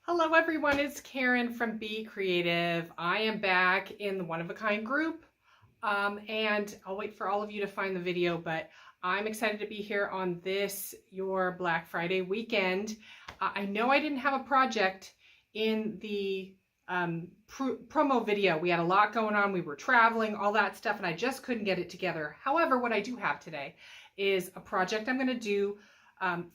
Hello everyone, it's Karen from Be Creative. I am back in the One of a Kind group, and I'll wait for all of you to find the video, but I'm excited to be here on this, your Black Friday weekend. I know I didn't have a project in the promo video. We had a lot going on. We were traveling, all that stuff, and I just couldn't get it together. However, what I do have today is a project I'm going to do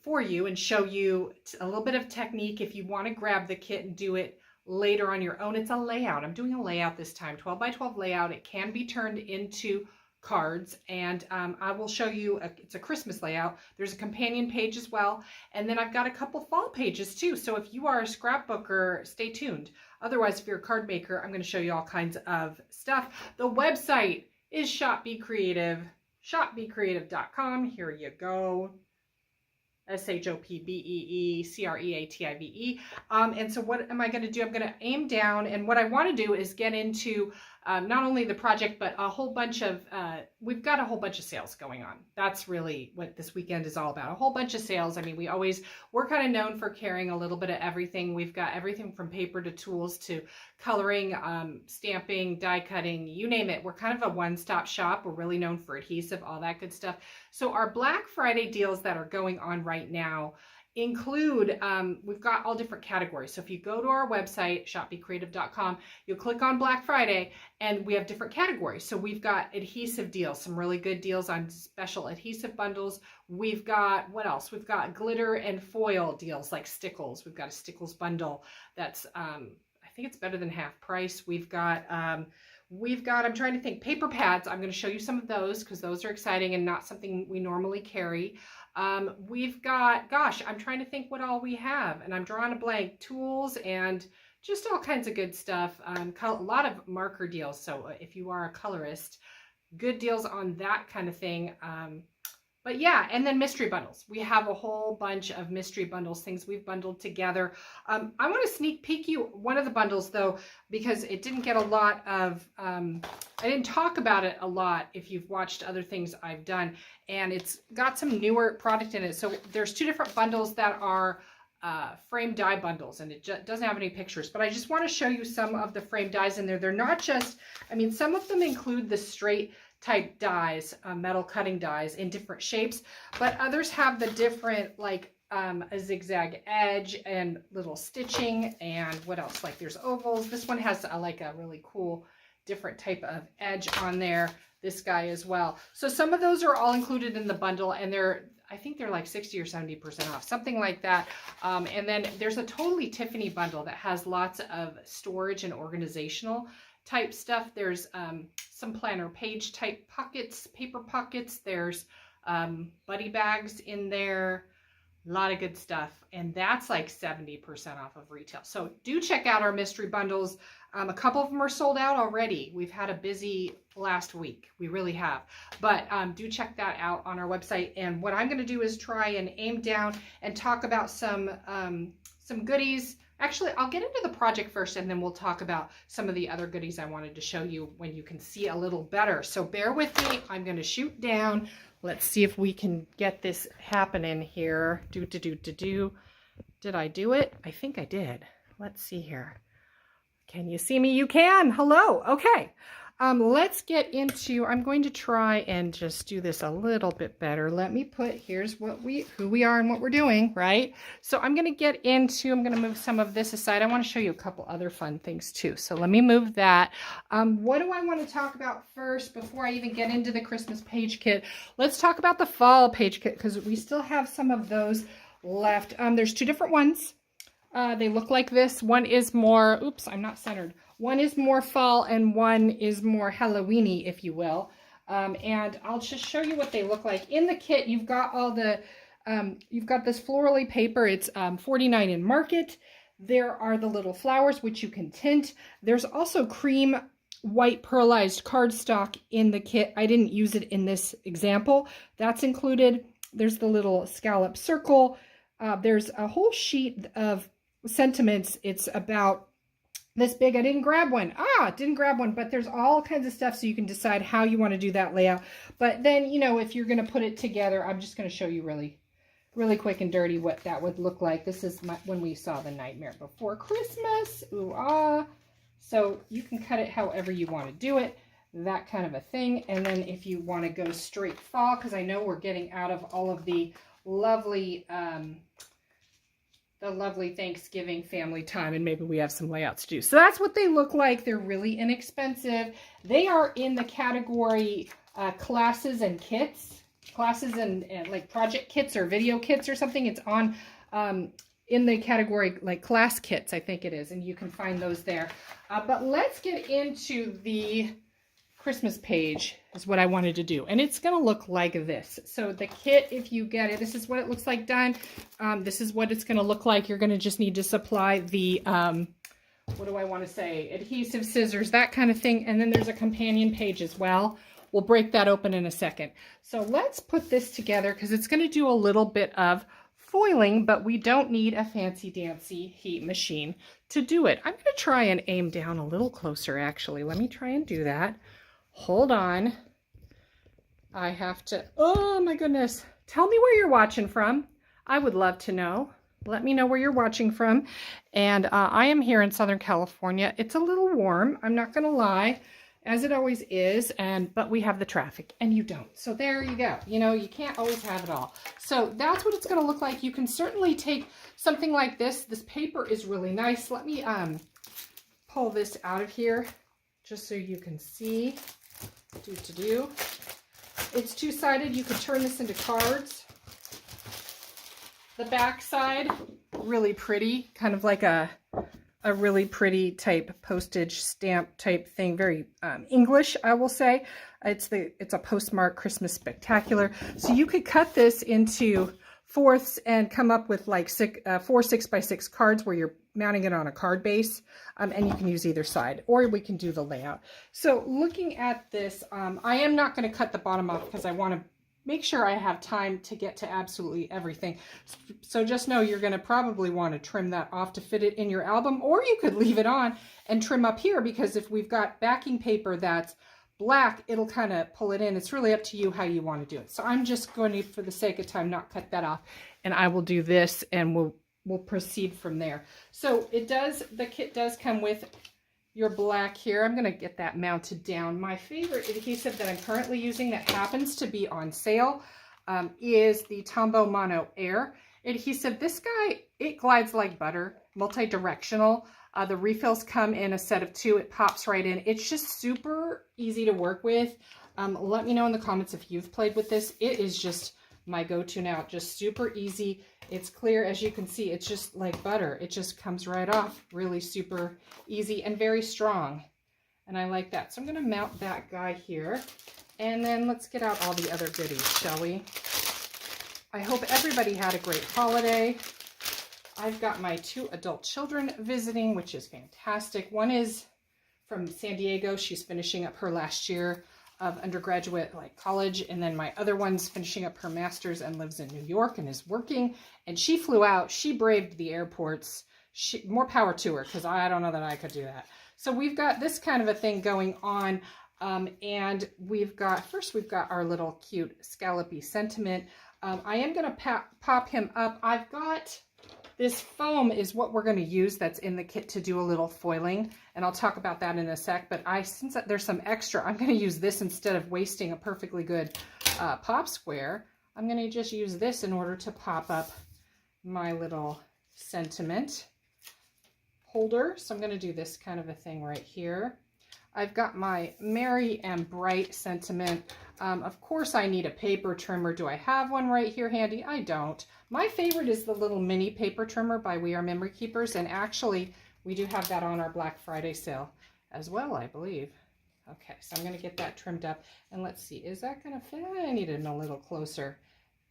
for you and show you a little bit of technique if you want to grab the kit and do it later on your own. It's a layout. I'm doing a layout this time, 12 by 12 layout. It can be turned into cards, and I will show you, it's a Christmas layout. There's a companion page as well, and then I've got a couple fall pages too, so if you are a scrapbooker, stay tuned. Otherwise, if you're a card maker, I'm going to show you all kinds of stuff. The website is shopbecreative.com. Here you go. SHOPBEECREATIVE. And so what am I going to do? I'm going to aim down, and what I want to do is get into not only the project, but a whole bunch of, we've got a whole bunch of sales going on. That's really what this weekend is all about. A whole bunch of sales. I mean, we're kind of known for carrying a little bit of everything. We've got everything from paper to tools to coloring, stamping, die cutting, you name it. We're kind of a one-stop shop. We're really known for adhesive, all that good stuff. So our Black Friday deals that are going on right now include, we've got all different categories. So if you go to our website, shopbecreative.com, you'll click on Black Friday and we have different categories. So we've got adhesive deals, some really good deals on special adhesive bundles. We've got, what else? We've got glitter and foil deals like stickles. We've got a stickles bundle that's, I think it's better than half price. We've got, I'm trying to think, paper pads. I'm going to show you some of those because those are exciting and not something we normally carry. We've got, gosh, I'm trying to think what all we have, and I'm drawing a blank. Tools and just all kinds of good stuff. A lot of marker deals. So if you are a colorist, good deals on that kind of thing. But yeah, and then mystery bundles. We have a whole bunch of mystery bundles, things we've bundled together. I want to sneak peek you one of the bundles though, because it didn't get a lot of, I didn't talk about it a lot if you've watched other things I've done, and it's got some newer product in it. So there's two different bundles that are frame die bundles, and it doesn't have any pictures, but I just want to show you some of the frame dies in there. They're not just, I mean, some of them include the straight type dies, metal cutting dies in different shapes, but others have the different, like a zigzag edge and little stitching, and what else, like there's ovals. This one has like a really cool different type of edge on there, this guy as well. So some of those are all included in the bundle, and I think they're like 60 or 70% off, something like that. And then there's a Totally Tiffany bundle that has lots of storage and organizational type stuff. There's some planner page type pockets, paper pockets. There's buddy bags in there, a lot of good stuff. And that's like 70% off of retail. So do check out our mystery bundles. A couple of them are sold out already. We've had a busy last week. We really have. But do check that out on our website. And what I'm going to do is try and aim down and talk about some goodies. Actually, I'll get into the project first, and then we'll talk about some of the other goodies I wanted to show you when you can see a little better. So bear with me. I'm going to shoot down. Let's see if we can get this happening here. Did I do it? I think I did. Let's see here. Can you see me? You can. Hello. Okay. Let's get into, I'm going to try and just do this a little bit better. Let me put, here's who we are and what we're doing, right? So I'm going to move some of this aside. I want to show you a couple other fun things too. So let me move that. What do I want to talk about first before I even get into the Christmas page kit? Let's talk about the fall page kit because we still have some of those left. There's two different ones. They look like this. One is more, oops, I'm not centered. One is more fall and one is more Halloween-y, if you will. And I'll just show you what they look like. In the kit, you've got all the, you've got this florally paper. It's $49 in market. There are the little flowers, which you can tint. There's also cream white pearlized cardstock in the kit. I didn't use it in this example. That's included. There's the little scallop circle. There's a whole sheet of sentiments. It's about this big. I didn't grab one. But there's all kinds of stuff so you can decide how you want to do that layout. But then, you know, if you're going to put it together, I'm just going to show you really really quick and dirty what that would look like. This is when we saw The Nightmare Before Christmas. Ooh, ah. So you can cut it however you want to do it, that kind of a thing. And then if you want to go straight fall, because I know we're getting out of all of the lovely Thanksgiving family time, and maybe we have some layouts to do. So that's what they look like. They're really inexpensive. They are in the category classes and kits, classes and like project kits or video kits or something. It's on in the category like class kits, I think it is, and you can find those there. But let's get into the Christmas page is what I wanted to do, and it's going to look like this. So the kit, if you get it, this is what it looks like done. This is what it's going to look like. You're going to just need to supply the what do I want to say, adhesive, scissors, that kind of thing, and then there's a companion page as well. We'll break that open in a second. So let's put this together because it's going to do a little bit of foiling, but we don't need a fancy dancy heat machine to do it. I'm going to try and aim down a little closer, actually. Let me try and do that. Hold on. I have to, oh my goodness. Tell me where you're watching from. I would love to know. Let me know where you're watching from. And I am here in Southern California. It's a little warm, I'm not going to lie, as it always is, but we have the traffic and you don't. So there you go. You know, you can't always have it all. So that's what it's going to look like. You can certainly take something like this. This paper is really nice. Let me pull this out of here just so you can see. It's two-sided. You could turn this into cards. The back side, really pretty, kind of like a really pretty type postage stamp type thing, very English, I will say. It's a postmark Christmas spectacular. So you could cut this into fourths and come up with like 4 6x6 cards where you're mounting it on a card base, and you can use either side, or we can do the layout. So looking at this, I am not going to cut the bottom off because I want to make sure I have time to get to absolutely everything. So just know you're going to probably want to trim that off to fit it in your album, or you could leave it on and trim up here, because if we've got backing paper that's black, it'll kind of pull it in. It's really up to you how you want to do it. So I'm just going to, for the sake of time, not cut that off, and I will do this, and we'll proceed from there. So the kit does come with your black here. I'm going to get that mounted down. My favorite adhesive that I'm currently using that happens to be on sale is the Tombow Mono Air adhesive. This guy, it glides like butter, multi-directional. The refills come in a set of 2. It pops right in. It's just super easy to work with. Let me know in the comments if you've played with this. It is just my go-to now. Just super easy. It's clear, as you can see. It's just like butter. It just comes right off. Really super easy and very strong. And I like that. So I'm going to mount that guy here. And then let's get out all the other goodies, shall we? I hope everybody had a great holiday. I've got my 2 adult children visiting, which is fantastic. One is from San Diego. She's finishing up her last year of undergraduate, like college, and then my other one's finishing up her master's and lives in New York and is working, and she flew out. She braved the airports. More power to her, because I don't know that I could do that. So we've got this kind of a thing going on, and we've got our little cute scallopy sentiment. I am going to pop him up. I've got this foam is what we're going to use that's in the kit to do a little foiling, and I'll talk about that in a sec, but since there's some extra, I'm going to use this instead of wasting a perfectly good pop square. I'm going to just use this in order to pop up my little sentiment holder. So I'm going to do this kind of a thing right here. I've got my Merry and Bright sentiment. Of course I need a paper trimmer. Do I have one right here handy? I don't. My favorite is the little mini paper trimmer by We Are Memory Keepers, and actually we do have that on our Black Friday sale as well, I believe. Okay, so I'm going to get that trimmed up, and let's see, is that going to fit? I need it a little closer.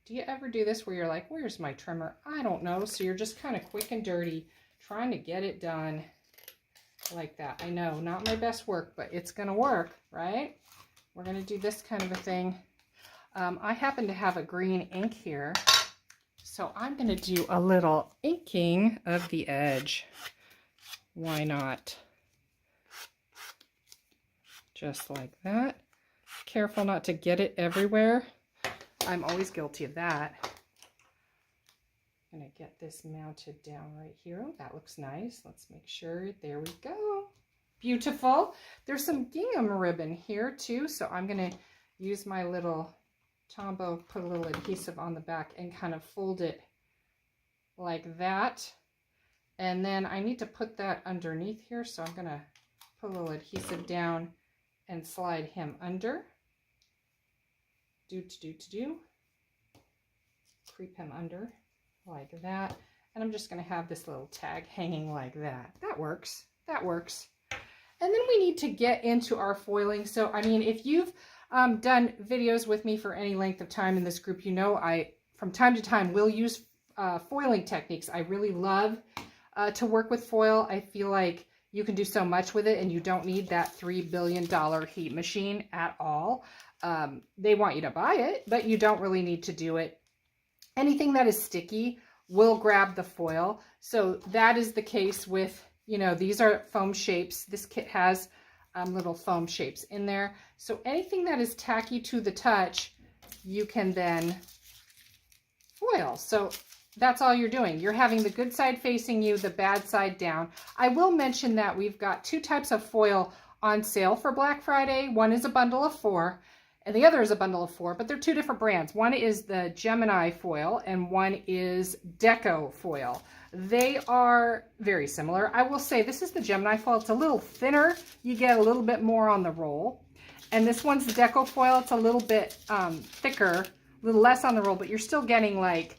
Do you ever do this where you're like, where's my trimmer? I don't know. So you're just kind of quick and dirty trying to get it done like that. I know, not my best work, but it's going to work, right? We're going to do this kind of a thing. I happen to have a green ink here, so I'm going to do a little inking of the edge. Why not? Just like that. Careful not to get it everywhere. I'm always guilty of that. I'm going to get this mounted down right here. Oh, that looks nice. Let's make sure. There we go. Beautiful. There's some gingham ribbon here too, so I'm going to use my little Tombow, put a little adhesive on the back and kind of fold it like that. And then I need to put that underneath here, so I'm going to put a little adhesive down and slide him under. Creep him under like that. And I'm just going to have this little tag hanging like that. That works. That works. And then we need to get into our foiling. So, I mean, if you've done videos with me for any length of time in this group, you know I, from time to time, will use foiling techniques. I really love to work with foil. I feel like you can do so much with it and you don't need that $3 billion heat machine at all. They want you to buy it, but you don't really need to do it. Anything that is sticky will grab the foil. So that is the case with, you know, these are foam shapes. This kit has little foam shapes in there. So anything that is tacky to the touch, you can then foil. So that's all you're doing. You're having the good side facing you, the bad side down. I will mention that we've got 2 types of foil on sale for Black Friday. One is a bundle of 4 and the other is a bundle of 4, but they're 2 different brands. One is the Gemini foil and one is Deco foil. They are very similar. I will say this is the Gemini foil. It's a little thinner. You get a little bit more on the roll. And this one's the Deco foil. It's a little bit thicker, a little less on the roll, but you're still getting like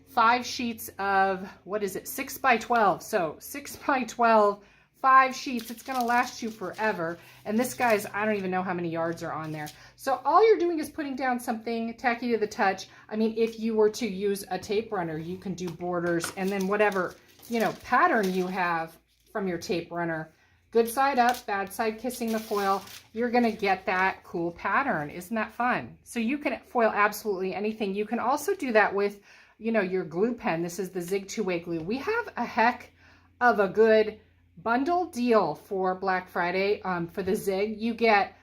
5 sheets of, what is it, 6 by 12. So 6 by 12, 5 sheets. It's going to last you forever. And this guy's, I don't even know how many yards are on there. So all you're doing is putting down something tacky to the touch. I mean, if you were to use a tape runner, you can do borders and then whatever, you know, pattern you have from your tape runner, good side up, bad side kissing the foil, you're going to get that cool pattern. Isn't that fun? So you can foil absolutely anything. You can also do that with, you know, your glue pen. This is the Zig 2-way glue. We have a heck of a good bundle deal for Black Friday for the Zig. You get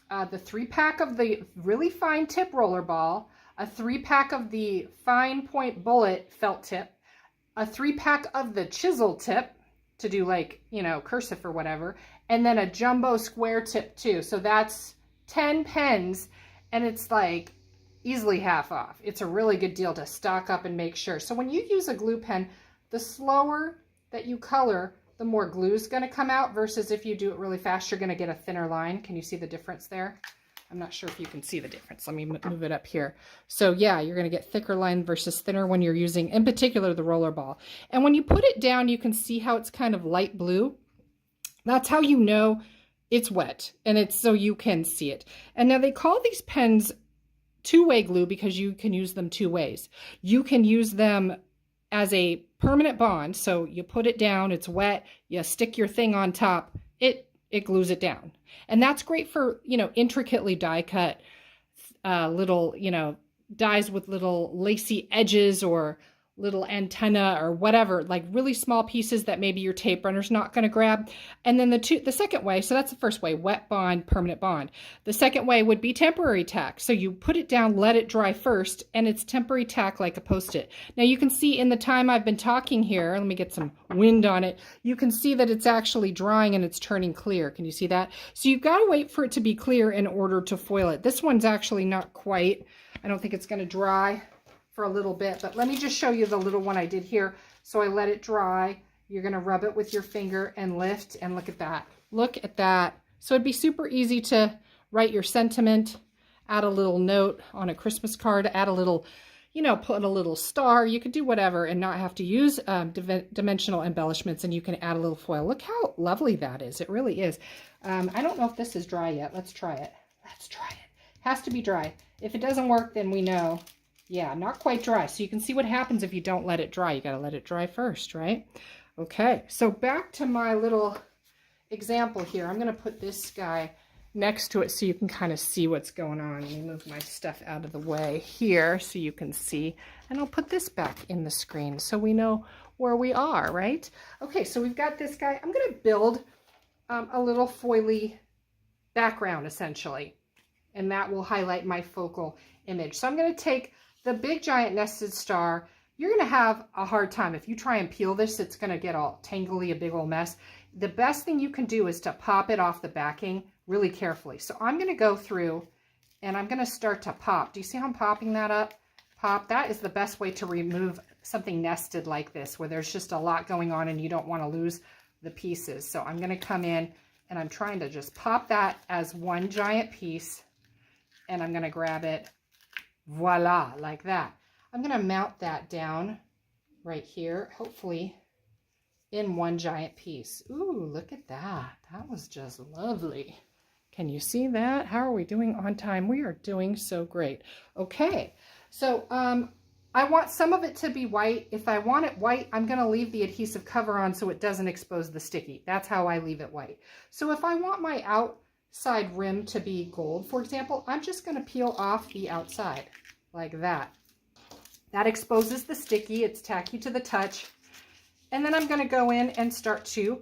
the 3-pack of the really fine tip roller ball, a 3-pack of the fine point bullet felt tip, a 3-pack of the chisel tip to do like, you know, cursive or whatever, and then a jumbo square tip too. So that's 10 pens and it's like easily half off. It's a really good deal to stock up and make sure. So when you use a glue pen, the slower that you color, the more glue is going to come out versus if you do it really fast, you're going to get a thinner line. Can you see the difference there? I'm not sure if you can see the difference. Let me move it up here. So yeah, you're going to get thicker line versus thinner when you're using, in particular, the roller ball. And when you put it down, you can see how it's kind of light blue. That's how you know it's wet, and it's so you can see it. And now they call these pens 2-way glue because you can use them 2 ways. You can use them as a permanent bond. So you put it down, it's wet, you stick your thing on top, it glues it down. And that's great for, you know, intricately die cut little, you know, dies with little lacy edges or little antenna or whatever, like really small pieces that maybe your tape runner's not going to grab. And then the second way, so that's the first way, wet bond, permanent bond. The second way would be temporary tack. So you put it down, let it dry first, and it's temporary tack like a Post-it. Now you can see in the time I've been talking here, let me get some wind on it, you can see that it's actually drying and it's turning clear. Can you see that? So you've got to wait for it to be clear in order to foil it. This one's actually not quite, I don't think it's going to dry for a little bit, but let me just show you the little one I did here. So I let it dry. You're going to rub it with your finger and lift, and look at that. Look at that. So it'd be super easy to write your sentiment, add a little note on a Christmas card, add a little, you know, put a little star. You could do whatever and not have to use dimensional embellishments, and you can add a little foil. Look how lovely that is. It really is. I don't know if this is dry yet. Let's try it. Let's try it. Has to be dry. If it doesn't work, then we know. Yeah, not quite dry. So you can see what happens if you don't let it dry. You got to let it dry first, right? Okay, so back to my little example here. I'm going to put this guy next to it so you can kind of see what's going on. Let me move my stuff out of the way here so you can see. And I'll put this back in the screen so we know where we are, right? Okay, so we've got this guy. I'm going to build a little foily background, essentially. And that will highlight my focal image. So I'm going to take the big giant nested star, you're going to have a hard time. If you try and peel this, it's going to get all tangly, a big old mess. The best thing you can do is to pop it off the backing really carefully. So I'm going to go through and I'm going to start to pop. Do you see how I'm popping that up? Pop. That is the best way to remove something nested like this, where there's just a lot going on and you don't want to lose the pieces. So I'm going to come in and I'm trying to just pop that as one giant piece, and I'm going to grab it, voila, like that. I'm going to mount that down right here, hopefully in one giant piece. Ooh, look at that. That was just lovely. Can you see that? How are we doing on time? We are doing so great. Okay, so I want some of it to be white. If I want it white, I'm going to leave the adhesive cover on so it doesn't expose the sticky. That's how I leave it white. So if I want my outside rim to be gold, for example, I'm just going to peel off the outside like that. That exposes the sticky. It's tacky to the touch. And then I'm going to go in and start to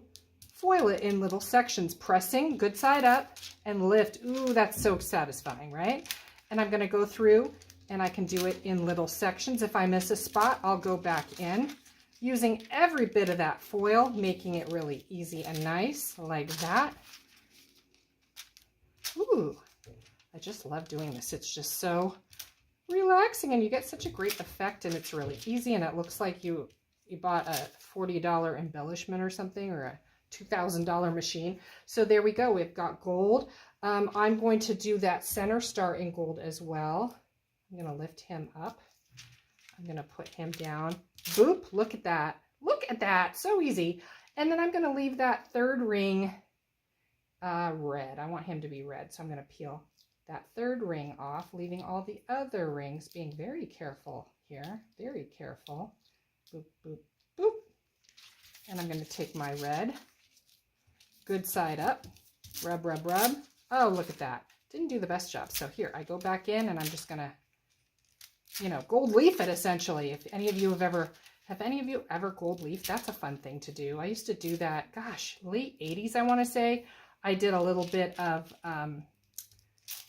foil it in little sections, pressing good side up and lift. Ooh, that's so satisfying, right? And I'm going to go through and I can do it in little sections. If I miss a spot, I'll go back in using every bit of that foil, making it really easy and nice like that. Ooh, I just love doing this. It's just so relaxing and you get such a great effect, and it's really easy, and it looks like you bought a $40 embellishment or something, or a $2,000 machine. So there we go. We've got gold. I'm going to do that center star in gold as well. I'm going to lift him up. I'm going to put him down. Boop. Look at that. Look at that. So easy. And then I'm going to leave that third ring red. I want him to be red. So I'm going to peel that third ring off, leaving all the other rings, being very careful here. Very careful. Boop, boop, boop. And I'm going to take my red. Good side up. Rub, rub, rub. Oh, look at that. Didn't do the best job. So here, I go back in and I'm just going to, you know, gold leaf it essentially. If any of you have any of you ever gold leaf? That's a fun thing to do. I used to do that, gosh, late 80s, I want to say. I did a little bit of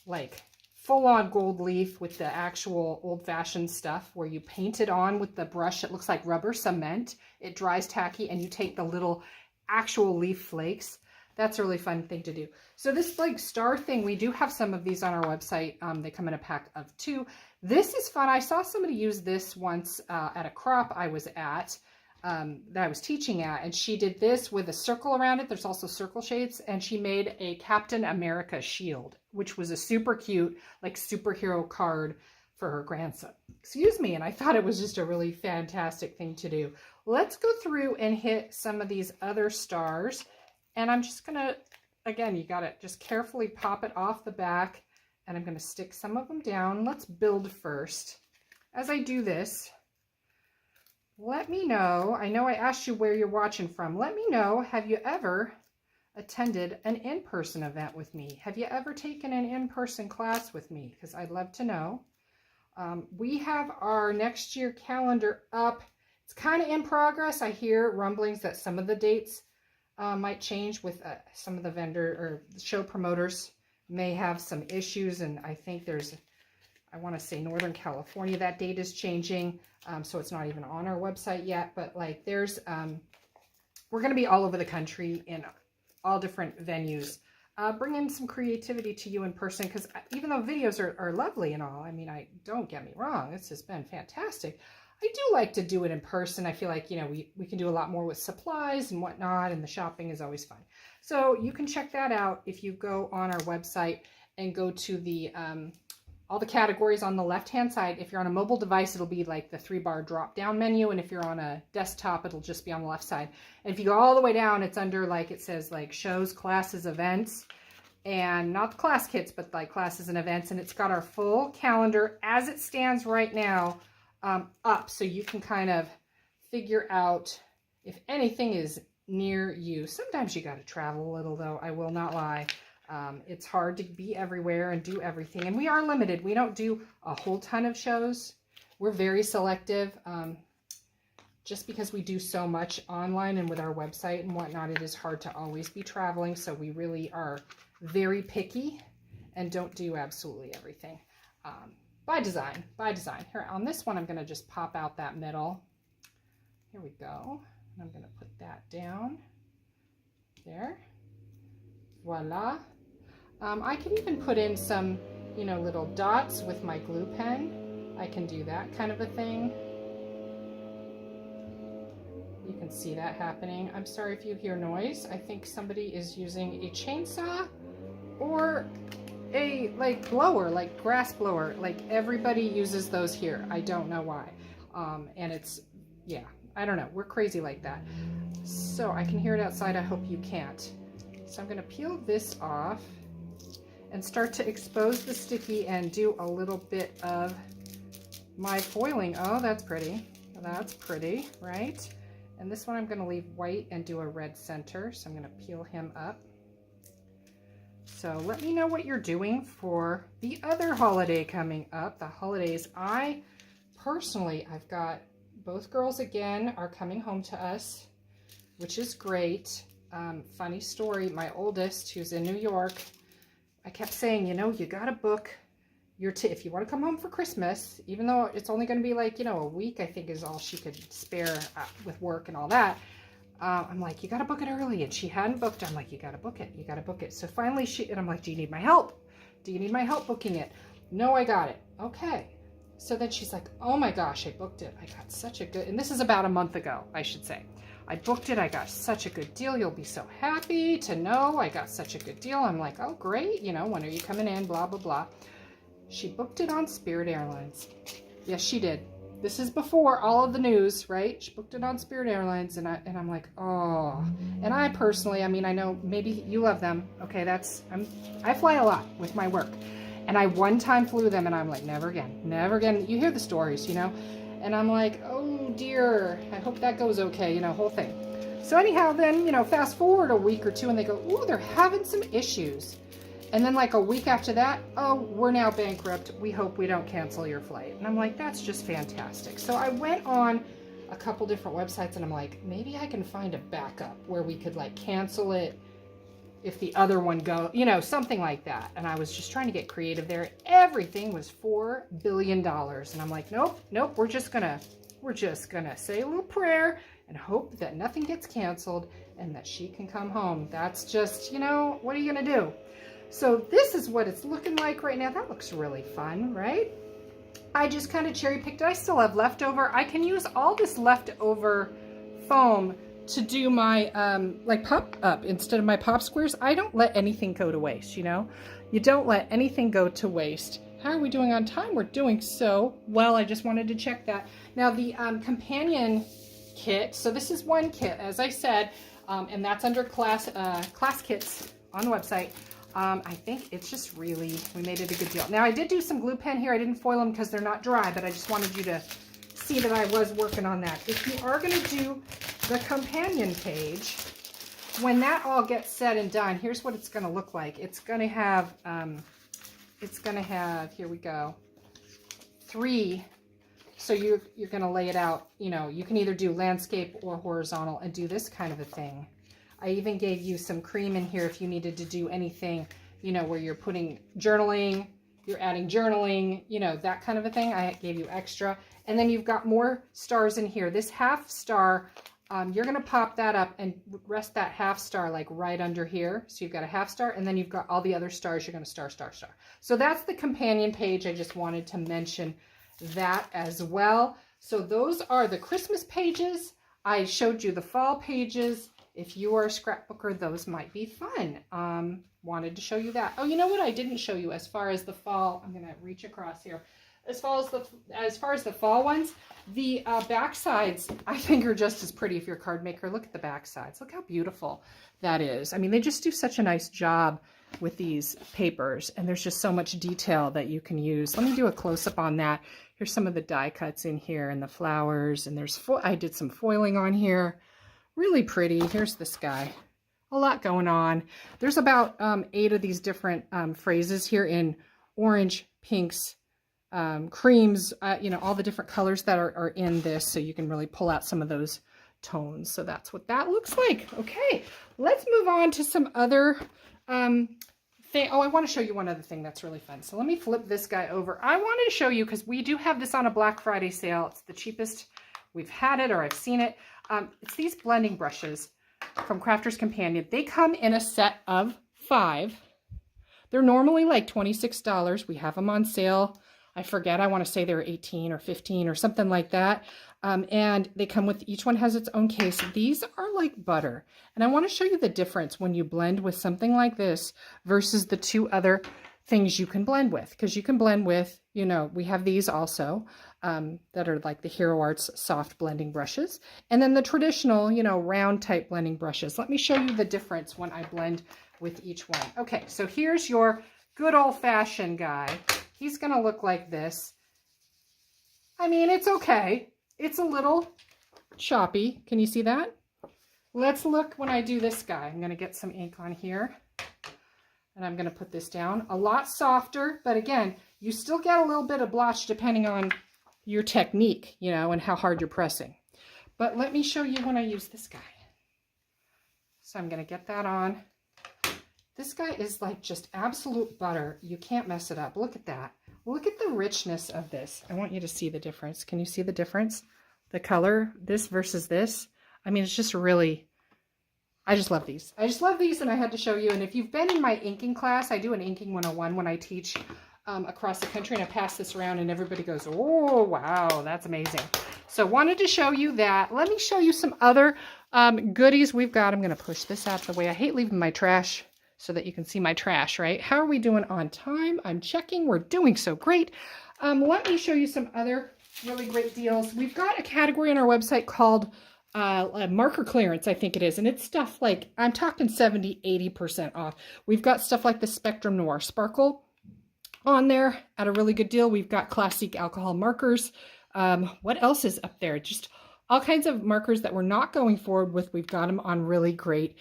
like full-on gold leaf with the actual old-fashioned stuff where you paint it on with the brush. It looks like rubber cement. It dries tacky and you take the little actual leaf flakes. That's a really fun thing to do. So this like star thing, we do have some of these on our website. They come in a pack of 2. This is fun. I saw somebody use this once at a crop I was at, that I was teaching at, and she did this with a circle around it. There's also circle shapes, and she made a Captain America shield, which was a super cute, like superhero card for her grandson. Excuse me. And I thought it was just a really fantastic thing to do. Let's go through and hit some of these other stars. And I'm just going to, again, you got to just carefully pop it off the back, and I'm going to stick some of them down. Let's build first. As I do this, let me know, I know I asked you where you're watching from. Let me know, have you ever attended an in-person event with me? Have you ever taken an in-person class with me? Because I'd love to know. We have our next year calendar up. It's kind of in progress. I hear rumblings that some of the dates might change with some of the vendor or show promoters may have some issues, and I think there's, I want to say Northern California, that date is changing, so it's not even on our website yet, but like there's, we're going to be all over the country in all different venues, bringing some creativity to you in person, because even though videos are lovely and all, I mean, don't get me wrong, this has been fantastic. I do like to do it in person. I feel like, you know, we can do a lot more with supplies and whatnot, and the shopping is always fun. So you can check that out if you go on our website and go to the all the categories on the left-hand side. If you're on a mobile device, it'll be like the 3-bar drop-down menu, and if you're on a desktop, it'll just be on the left side. And if you go all the way down, it's under, like, it says like shows, classes, events, and not the class kits, but like classes and events, and it's got our full calendar as it stands right now up, so you can kind of figure out if anything is near you. Sometimes you got to travel a little, though, I will not lie. It's hard to be everywhere and do everything, and we are limited. We don't do a whole ton of shows. We're very selective, just because we do so much online and with our website and whatnot. It is hard to always be traveling, so we really are very picky and don't do absolutely everything. by design, by design. Here on this one, I'm going to just pop out that middle. Here we go. I'm going to put that down there. Voila. I can even put in some, you know, little dots with my glue pen. I can do that kind of a thing. You can see that happening. I'm sorry if you hear noise. I think somebody is using a chainsaw or a like blower, like grass blower. Like everybody uses those here. I don't know why. And it's, yeah, I don't know. We're crazy like that. So I can hear it outside. I hope you can't. So I'm going to peel this off and start to expose the sticky and do a little bit of my foiling. Oh, that's pretty. That's pretty, right? And this one I'm going to leave white and do a red center. So I'm going to peel him up. So let me know what you're doing for the other holiday coming up. The holidays, I personally, I've got both girls again are coming home to us, which is great. Funny story, my oldest, who's in New York, I kept saying, you know, you got to book your if you want to come home for Christmas, even though it's only going to be like, you know, a week, I think is all she could spare with work and all that. I'm like, you got to book it early. And she hadn't booked. I'm like, you got to book it. You got to book it. So finally and I'm like, do you need my help? Do you need my help booking it? No, I got it. Okay. So then she's like, oh my gosh, I booked it. I got such a good, and this is about a month ago, I should say. I booked it. I got such a good deal. You'll be so happy to know I got such a good deal. I'm like, oh, great. You know, when are you coming in? Blah, blah, blah. She booked it on Spirit Airlines. Yes, she did. This is before all of the news, right? She booked it on Spirit Airlines, and I'm like, oh. And I personally, I mean, I know maybe you love them. Okay, I fly a lot with my work. And I one time flew them, and I'm like, never again, never again. You hear the stories, you know? And I'm like, oh dear, I hope that goes okay, you know, whole thing. So anyhow, then, you know, fast forward a week or two, and they go, ooh, they're having some issues. And then like a week after that, oh, we're now bankrupt. We hope we don't cancel your flight. And I'm like, that's just fantastic. So I went on a couple different websites, and I'm like, maybe I can find a backup where we could like cancel it if the other one go, you know, something like that. And I was just trying to get creative there. Everything was $4 billion. And I'm like, nope, we're just gonna say a little prayer and hope that nothing gets canceled and that she can come home. That's just, you know, what are you gonna do? So this is what it's looking like right now. That looks really fun, right? I just kind of cherry picked it. I still have leftover. I can use all this leftover foam to do my like pop up instead of my pop squares. I don't let anything go to waste, you know? You don't let anything go to waste. How are we doing on time? We're doing so well. I just wanted to check that. Now the companion kit. So this is one kit, as I said, and that's under class kits on the website. I think it's just really, we made it a good deal. Now I did do some glue pen here. I didn't foil them because they're not dry, but I just wanted you to see that I was working on that. If you are going to do the companion page, when that all gets said and done, here's what it's going to look like. It's going to have, here we go, 3. So you're going to lay it out, you know, you can either do landscape or horizontal and do this kind of a thing. I even gave you some cream in here if you needed to do anything, you know, where you're putting journaling, you're adding journaling, you know, that kind of a thing. I gave you extra. And then you've got more stars in here. This half star, you're going to pop that up and rest that half star like right under here. So you've got a half star, and then you've got all the other stars. You're going to star, star, star. So that's the companion page. I just wanted to mention that as well. So those are the Christmas pages. I showed you the fall pages. If you are a scrapbooker, those might be fun. Wanted to show you that. Oh, you know what I didn't show you as far as the fall? I'm going to reach across here. As far as the fall ones, the back sides I think are just as pretty if you're a card maker. Look at the back sides. Look how beautiful that is. I mean, they just do such a nice job with these papers, and there's just so much detail that you can use. Let me do a close-up on that. Here's some of the die cuts in here and the flowers, and there's I did some foiling on here. Really pretty. Here's this guy. A lot going on. There's about 8 of these different phrases here in orange, pinks, creams, you know, all the different colors that are in this, so you can really pull out some of those tones. So that's what that looks like. Okay, let's move on to some other thing. Oh, I want to show you one other thing that's really fun. So let me flip this guy over. I wanted to show you, because we do have this on a Black Friday sale. It's the cheapest we've had it, or I've seen it. It's these blending brushes from Crafter's Companion. They come in a set of 5. They're normally like $26. We have them on sale. I forget, I want to say they're 18 or 15 or something like that. And they come with, each one has its own case. These are like butter. And I want to show you the difference when you blend with something like this versus the 2 other things you can blend with. Because you can blend with, you know, we have these also that are like the Hero Arts soft blending brushes. And then the traditional, you know, round type blending brushes. Let me show you the difference when I blend with each one. Okay, so here's your good old-fashioned guy. He's going to look like this. I mean, it's okay. It's a little choppy. Can you see that? Let's look when I do this guy. I'm going to get some ink on here. And I'm going to put this down. A lot softer, but again, you still get a little bit of blotch depending on your technique, you know, and how hard you're pressing. But let me show you when I use this guy. So I'm going to get that on. This guy is like just absolute butter. You can't mess it up. Look at that. Look at the richness of this. I want you to see the difference. Can you see the difference? The color, this versus this. I mean, it's just really, I just love these. I just love these, and I had to show you. And if you've been in my inking class, I do an inking 101 when I teach across the country, and I pass this around and everybody goes, oh, wow, that's amazing. So wanted to show you that. Let me show you some other goodies we've got. I'm going to push this out of the way. I hate leaving my trash so that you can see my trash, right? How are we doing on time? I'm checking. We're doing so great. Let me show you some other really great deals. We've got a category on our website called marker clearance, I think it is. And it's stuff like, I'm talking 70, 80% off. We've got stuff like the Spectrum Noir Sparkle on there at a really good deal. We've got classic alcohol markers. What else is up there? Just all kinds of markers that we're not going forward with. We've got them on really great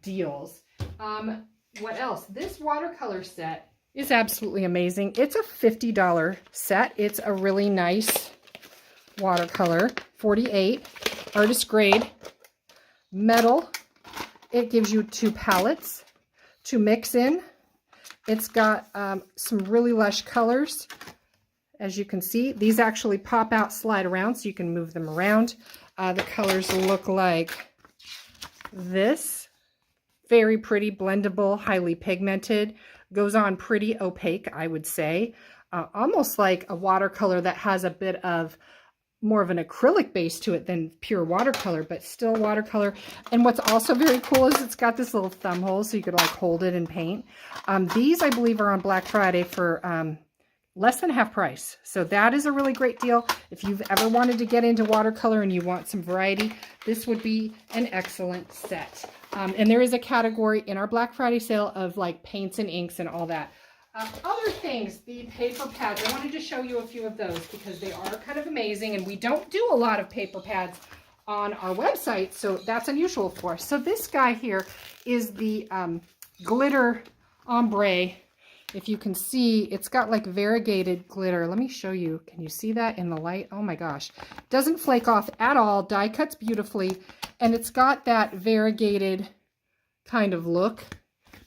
deals. What else? This watercolor set is absolutely amazing. It's a $50 set. It's a really nice watercolor, 48, artist grade, metal. It gives you 2 palettes to mix in. It's got some really lush colors. As you can see, these actually pop out, slide around, so you can move them around. The colors look like this. Very pretty, blendable, highly pigmented. Goes on pretty opaque, I would say. Almost like a watercolor that has a bit of more of an acrylic base to it than pure watercolor, but still watercolor. And what's also very cool is it's got this little thumb hole so you could like hold it and paint. These, I believe, are on Black Friday for less than half price. So that is a really great deal. If you've ever wanted to get into watercolor and you want some variety, this would be an excellent set. And there is a category in our Black Friday sale of like paints and inks and all that. Other things, the paper pads. I wanted to show you a few of those because they are kind of amazing, and we don't do a lot of paper pads on our website, so that's unusual for us. So this guy here is the glitter ombre. If you can see, it's got like variegated glitter. Let me show you. Can you see that in the light? Oh my gosh. Doesn't flake off at all. Die cuts beautifully. And it's got that variegated kind of look.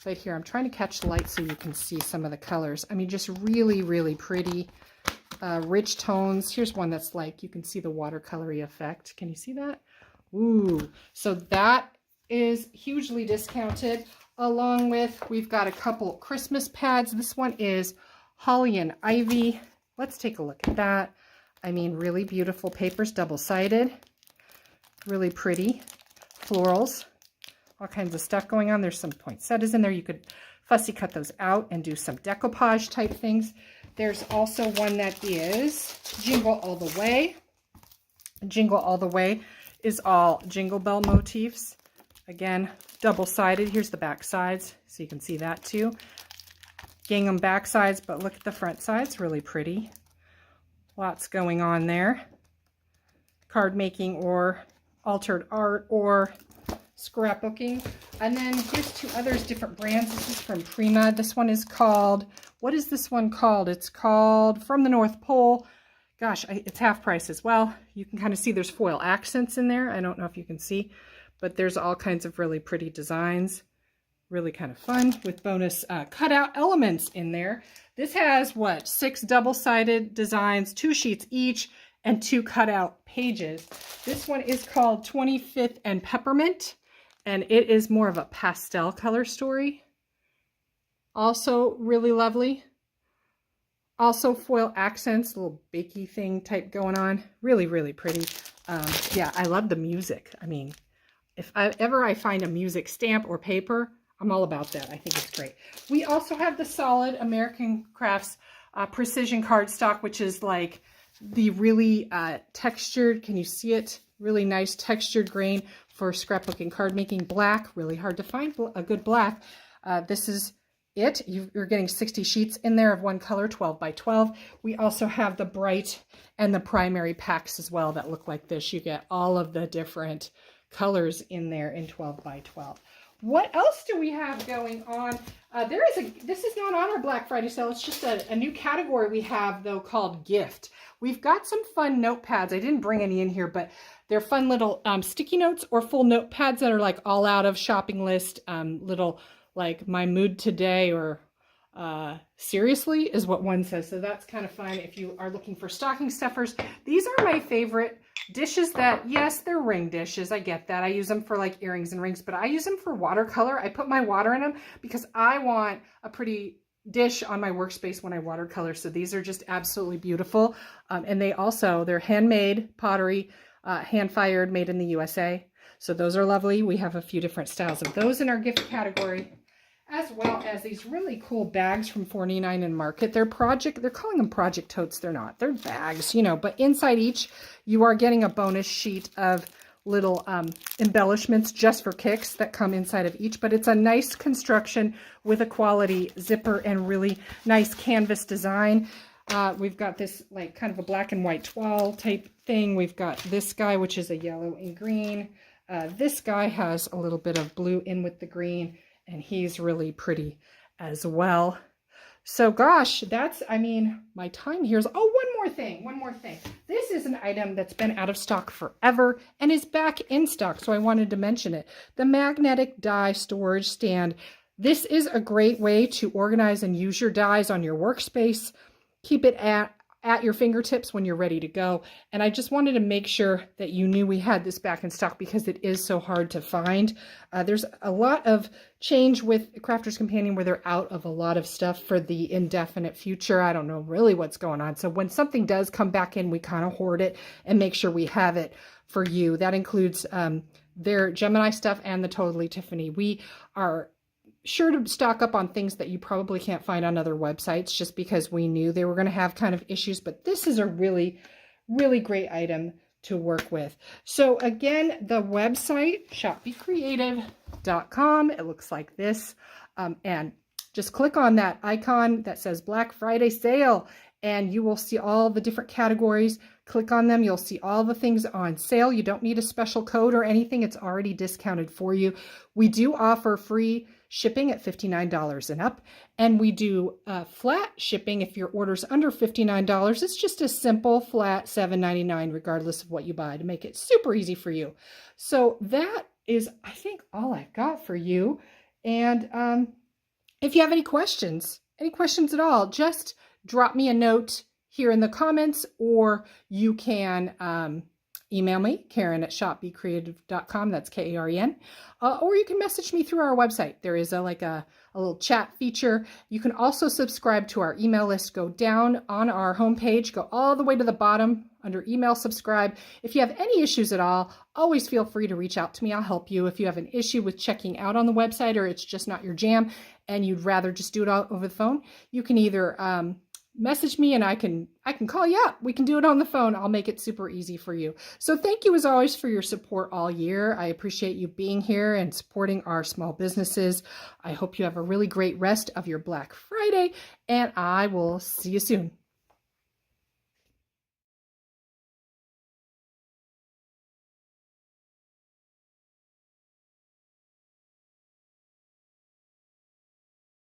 Right here, I'm trying to catch the light so you can see some of the colors. I mean, just really, really pretty, rich tones. Here's one that's like, you can see the watercolory effect. Can you see that? Ooh, so that is hugely discounted. Along with, we've got a couple Christmas pads. This one is Holly and Ivy. Let's take a look at that. I mean, really beautiful papers, double-sided. Really pretty. Florals. All kinds of stuff going on. There's some poinsettias in there. You could fussy cut those out and do some decoupage type things. There's also one that is Jingle All the Way. Jingle All the Way is all Jingle Bell motifs. Again, double-sided. Here's the back sides, so you can see that too. Gingham back sides, but look at the front sides. Really pretty. Lots going on there. Card making or altered art or scrapbooking. And then here's 2 others, different brands. This is from Prima. This one is called, what is this one called? It's called From the North Pole. Gosh, it's half price as well. You can kind of see there's foil accents in there. I don't know if you can see, but there's all kinds of really pretty designs. Really kind of fun with bonus cutout elements in there. This has, what, 6 double-sided designs, 2 sheets each, and 2 cutout pages. This one is called 25th and Peppermint, and it is more of a pastel color story. Also really lovely. Also foil accents, little bakey thing type going on. Really, really pretty. Yeah, I love the music. I mean, if I find a music stamp or paper, I'm all about that. I think it's great. We also have the solid American Crafts precision cardstock, which is like the really textured, can you see it? Really nice textured grain for scrapbooking, card making. Black, really hard to find a good black. This is it. You're getting 60 sheets in there of one color, 12 by 12. We also have the bright and the primary packs as well that look like this. You get all of the different colors in there in 12 by 12. What else do we have going on? This is not on our Black Friday sale. It's just a new category we have, though, called gift. We've got some fun notepads. I didn't bring any in here, but they're fun little sticky notes or full notepads that are like all out of shopping list, little like my mood today or seriously is what one says. So that's kind of fun if you are looking for stocking stuffers. These are my favorite dishes that, yes, they're ring dishes. I get that. I use them for like earrings and rings, but I use them for watercolor. I put my water in them because I want a pretty dish on my workspace when I watercolor. So these are just absolutely beautiful. And they're handmade pottery, hand-fired, made in the USA. So those are lovely. We have a few different styles of those in our gift category, as well as these really cool bags from $4.99 in Market. They're calling them project totes. They're not. They're bags, you know, but inside each, you are getting a bonus sheet of little embellishments just for kicks that come inside of each, but it's a nice construction with a quality zipper and really nice canvas design. We've got this like kind of a black and white toile type thing. We've got this guy, which is a yellow and green. This guy has a little bit of blue in with the green, and he's really pretty as well. So gosh, my time here is, one more thing. This is an item that's been out of stock forever and is back in stock, so I wanted to mention it. The magnetic die storage stand. This is a great way to organize and use your dies on your workspace. Keep it at your fingertips when you're ready to go. And I just wanted to make sure that you knew we had this back in stock because it is so hard to find. There's a lot of change with Crafter's Companion where they're out of a lot of stuff for the indefinite future. I don't know really what's going on. So when something does come back in, we kind of hoard it and make sure we have it for you. That includes their Gemini stuff and the Totally Tiffany. We are sure to stock up on things that you probably can't find on other websites just because we knew they were going to have kind of issues, but this is a really, really great item to work with. So again, the website, shopbecreative.com, it looks like this, and just click on that icon that says Black Friday sale and you will see all the different categories. Click on them. You'll see all the things on sale. You don't need a special code or anything. It's already discounted for you. We do offer free shipping at $59 and up, and we do flat shipping if your order's under $59. It's just a simple flat $7.99 regardless of what you buy to make it super easy for you. So that is, I think, all I've got for you. And if you have any questions at all, just drop me a note here in the comments, or you can email me, Karen at shopbecreative.com. That's Karen. Or you can message me through our website. There is a little chat feature. You can also subscribe to our email list. Go down on our homepage, go all the way to the bottom under email, subscribe. If you have any issues at all, always feel free to reach out to me. I'll help you. If you have an issue with checking out on the website or it's just not your jam and you'd rather just do it all over the phone, you can either message me and I can call you up. We can do it on the phone. I'll make it super easy for you. So thank you as always for your support all year. I appreciate you being here and supporting our small businesses. I hope you have a really great rest of your Black Friday, and I will see you soon.